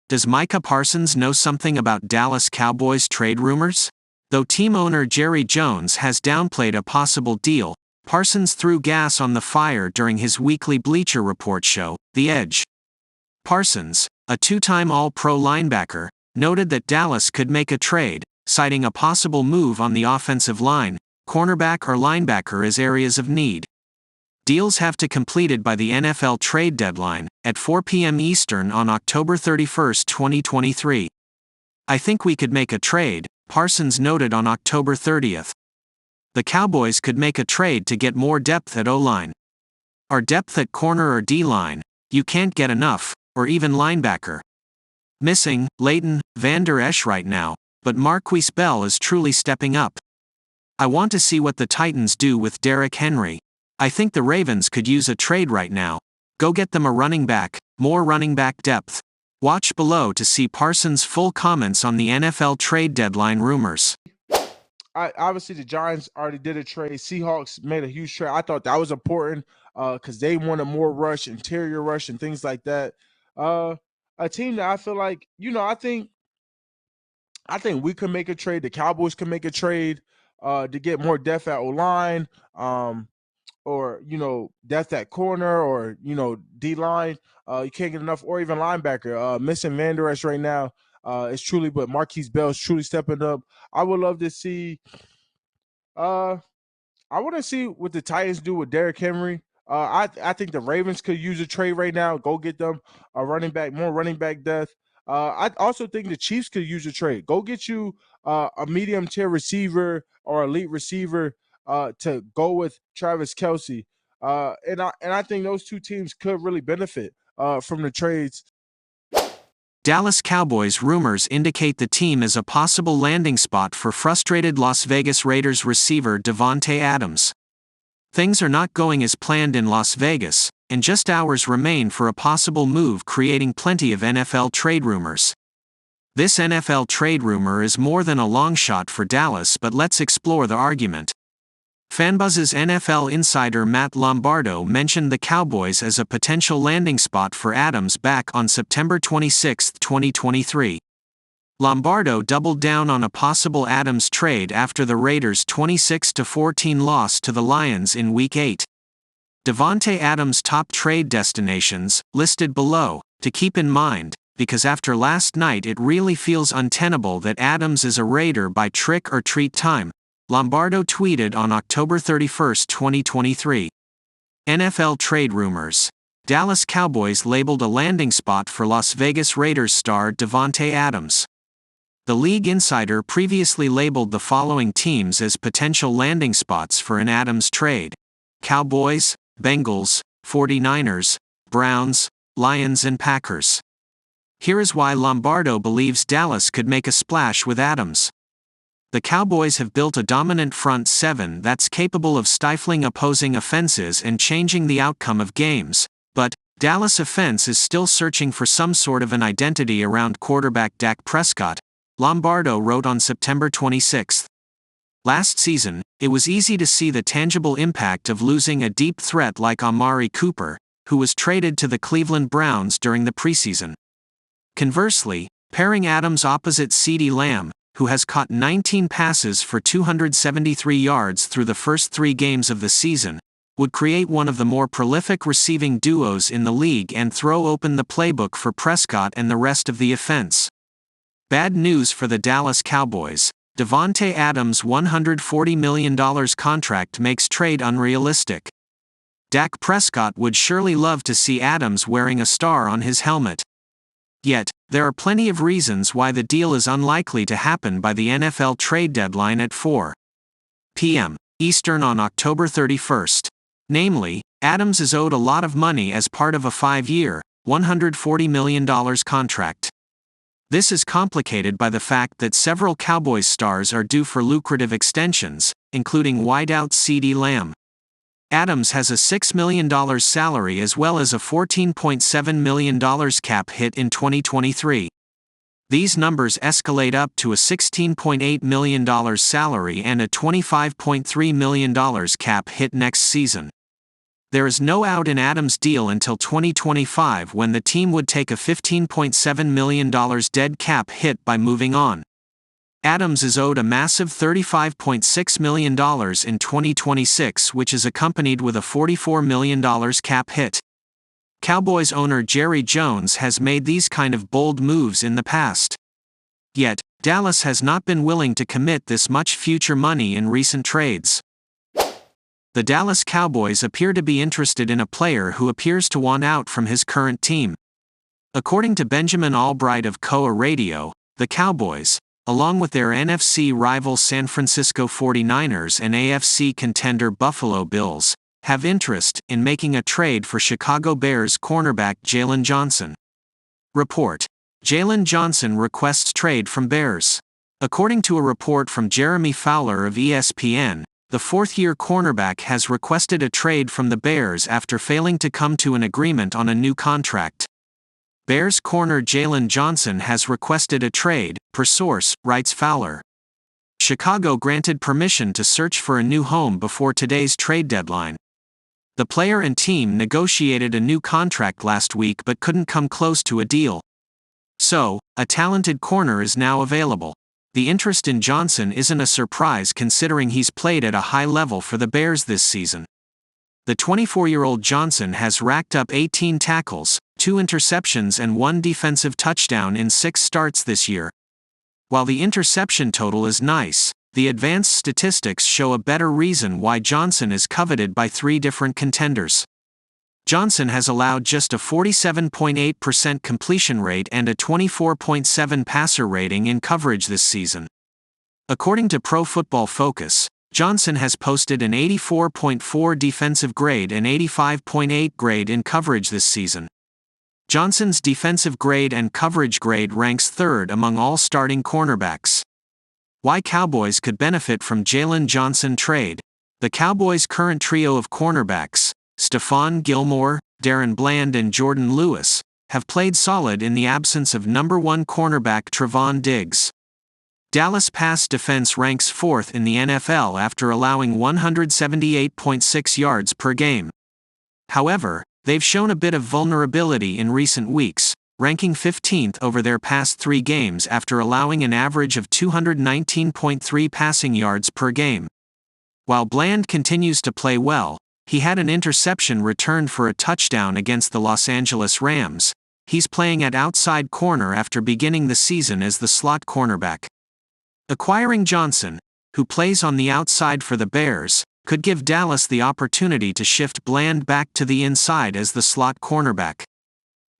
Does Micah Parsons know something about Dallas Cowboys trade rumors? Though team owner Jerry Jones has downplayed a possible deal, Parsons threw gas on the fire during his weekly Bleacher Report show, The Edge. Parsons, a two-time All-Pro linebacker, noted that Dallas could make a trade, citing a possible move on the offensive line, cornerback or linebacker as areas of need. Deals have to be completed by the NFL trade deadline, at 4 p.m. Eastern on October 31, 2023. I think we could make a trade, Parsons noted on October 30th. The Cowboys could make a trade to get more depth at O-line. Our depth at corner or D-line, you can't get enough, or even linebacker. Missing, Leighton Vander Esch right now, but Marquise Bell is truly stepping up. I want to see what the Titans do with Derrick Henry. I think the Ravens could use a trade right now. Go get them a running back, more running back depth. Watch below to see Parsons' full comments on the NFL trade deadline rumors. Obviously, the Giants already did a trade. Seahawks made a huge trade. I thought that was important because they wanted more rush, interior rush, and things like that. A team that I feel like, I think we could make a trade. The Cowboys can make a trade to get more depth at O-line, or depth at corner, or D-line. You can't get enough, or even linebacker. Missing Van Der Esch right now. It's truly, but Marquise Bell is truly stepping up. I would love to see. I want to see what the Titans do with Derrick Henry. I think the Ravens could use a trade right now. Go get them a running back, more running back depth. I also think the Chiefs could use a trade. Go get you a medium tier receiver or elite receiver to go with Travis Kelce. And I think those two teams could really benefit from the trades. Dallas Cowboys rumors indicate the team is a possible landing spot for frustrated Las Vegas Raiders receiver Devante Adams. Things are not going as planned in Las Vegas, and just hours remain for a possible move, creating plenty of NFL trade rumors. This NFL trade rumor is more than a long shot for Dallas, but let's explore the argument. FanBuzz's NFL insider Matt Lombardo mentioned the Cowboys as a potential landing spot for Adams back on September 26, 2023. Lombardo doubled down on a possible Adams trade after the Raiders' 26-14 loss to the Lions in Week 8. Devante Adams' top trade destinations, listed below, to keep in mind, because after last night it really feels untenable that Adams is a Raider by trick or treat time, Lombardo tweeted on October 31, 2023. NFL trade rumors. Dallas Cowboys labeled a landing spot for Las Vegas Raiders star Devante Adams. The league insider previously labeled the following teams as potential landing spots for an Adams trade: Cowboys, Bengals, 49ers, Browns, Lions and Packers. Here is why Lombardo believes Dallas could make a splash with Adams. The Cowboys have built a dominant front seven that's capable of stifling opposing offenses and changing the outcome of games, but Dallas' offense is still searching for some sort of an identity around quarterback Dak Prescott, Lombardo wrote on September 26. Last season, it was easy to see the tangible impact of losing a deep threat like Amari Cooper, who was traded to the Cleveland Browns during the preseason. Conversely, pairing Adams opposite CeeDee Lamb, who has caught 19 passes for 273 yards through the first 3 games of the season, would create one of the more prolific receiving duos in the league and throw open the playbook for Prescott and the rest of the offense. Bad news for the Dallas Cowboys. Devante Adams' $140 million contract makes trade unrealistic. Dak Prescott would surely love to see Adams wearing a star on his helmet. Yet, there are plenty of reasons why the deal is unlikely to happen by the NFL trade deadline at 4 p.m. Eastern on October 31. Namely, Adams is owed a lot of money as part of a 5-year, $140 million contract. This is complicated by the fact that several Cowboys stars are due for lucrative extensions, including wideout CeeDee Lamb. Adams has a $6 million salary as well as a $14.7 million cap hit in 2023. These numbers escalate up to a $16.8 million salary and a $25.3 million cap hit next season. There is no out in Adams' deal until 2025, when the team would take a $15.7 million dead cap hit by moving on. Adams is owed a massive $35.6 million in 2026, which is accompanied with a $44 million cap hit. Cowboys owner Jerry Jones has made these kind of bold moves in the past. Yet, Dallas has not been willing to commit this much future money in recent trades. The Dallas Cowboys appear to be interested in a player who appears to want out from his current team. According to Benjamin Albright of KOA Radio, the Cowboys, along with their NFC rivals San Francisco 49ers and AFC contender Buffalo Bills, have interest in making a trade for Chicago Bears cornerback Jaylen Johnson. Report: Jaylen Johnson requests trade from Bears. According to a report from Jeremy Fowler of ESPN, the fourth-year cornerback has requested a trade from the Bears after failing to come to an agreement on a new contract. Bears corner Jaylen Johnson has requested a trade, per source, writes Fowler. Chicago granted permission to search for a new home before today's trade deadline. The player and team negotiated a new contract last week but couldn't come close to a deal. So, a talented corner is now available. The interest in Johnson isn't a surprise considering he's played at a high level for the Bears this season. The 24-year-old Johnson has racked up 18 tackles, 2 interceptions and 1 defensive touchdown in 6 starts this year. While the interception total is nice, the advanced statistics show a better reason why Johnson is coveted by 3 different contenders. Johnson has allowed just a 47.8% completion rate and a 24.7 passer rating in coverage this season. According to Pro Football Focus, Johnson has posted an 84.4 defensive grade and 85.8 grade in coverage this season. Johnson's defensive grade and coverage grade ranks 3rd among all starting cornerbacks. Why Cowboys could benefit from Jaylen Johnson trade? The Cowboys' current trio of cornerbacks, Stephon Gilmore, Darren Bland and Jordan Lewis, have played solid in the absence of number 1 cornerback Trevon Diggs. Dallas pass defense ranks 4th in the NFL after allowing 178.6 yards per game. However, they've shown a bit of vulnerability in recent weeks, ranking 15th over their past 3 games after allowing an average of 219.3 passing yards per game. While Bland continues to play well, he had an interception returned for a touchdown against the Los Angeles Rams. He's playing at outside corner after beginning the season as the slot cornerback. Acquiring Johnson, who plays on the outside for the Bears, could give Dallas the opportunity to shift Bland back to the inside as the slot cornerback.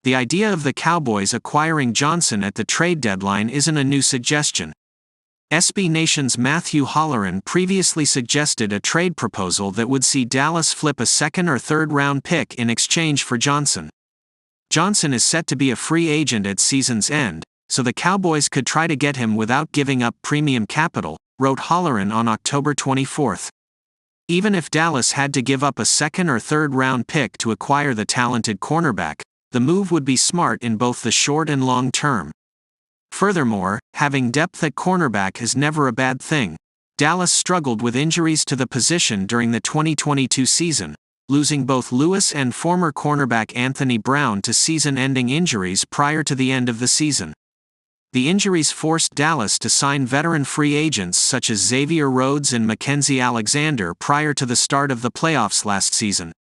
The idea of the Cowboys acquiring Johnson at the trade deadline isn't a new suggestion. SB Nation's Matthew Holleran previously suggested a trade proposal that would see Dallas flip a 2nd or 3rd round pick in exchange for Johnson. Johnson is set to be a free agent at season's end, so the Cowboys could try to get him without giving up premium capital, wrote Holleran on October 24. Even if Dallas had to give up a 2nd or 3rd round pick to acquire the talented cornerback, the move would be smart in both the short and long term. Furthermore, having depth at cornerback is never a bad thing. Dallas struggled with injuries to the position during the 2022 season, losing both Lewis and former cornerback Anthony Brown to season-ending injuries prior to the end of the season. The injuries forced Dallas to sign veteran free agents such as Xavier Rhodes and Mackenzie Alexander prior to the start of the playoffs last season.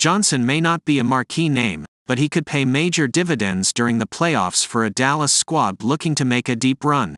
Johnson may not be a marquee name, but he could pay major dividends during the playoffs for a Dallas squad looking to make a deep run.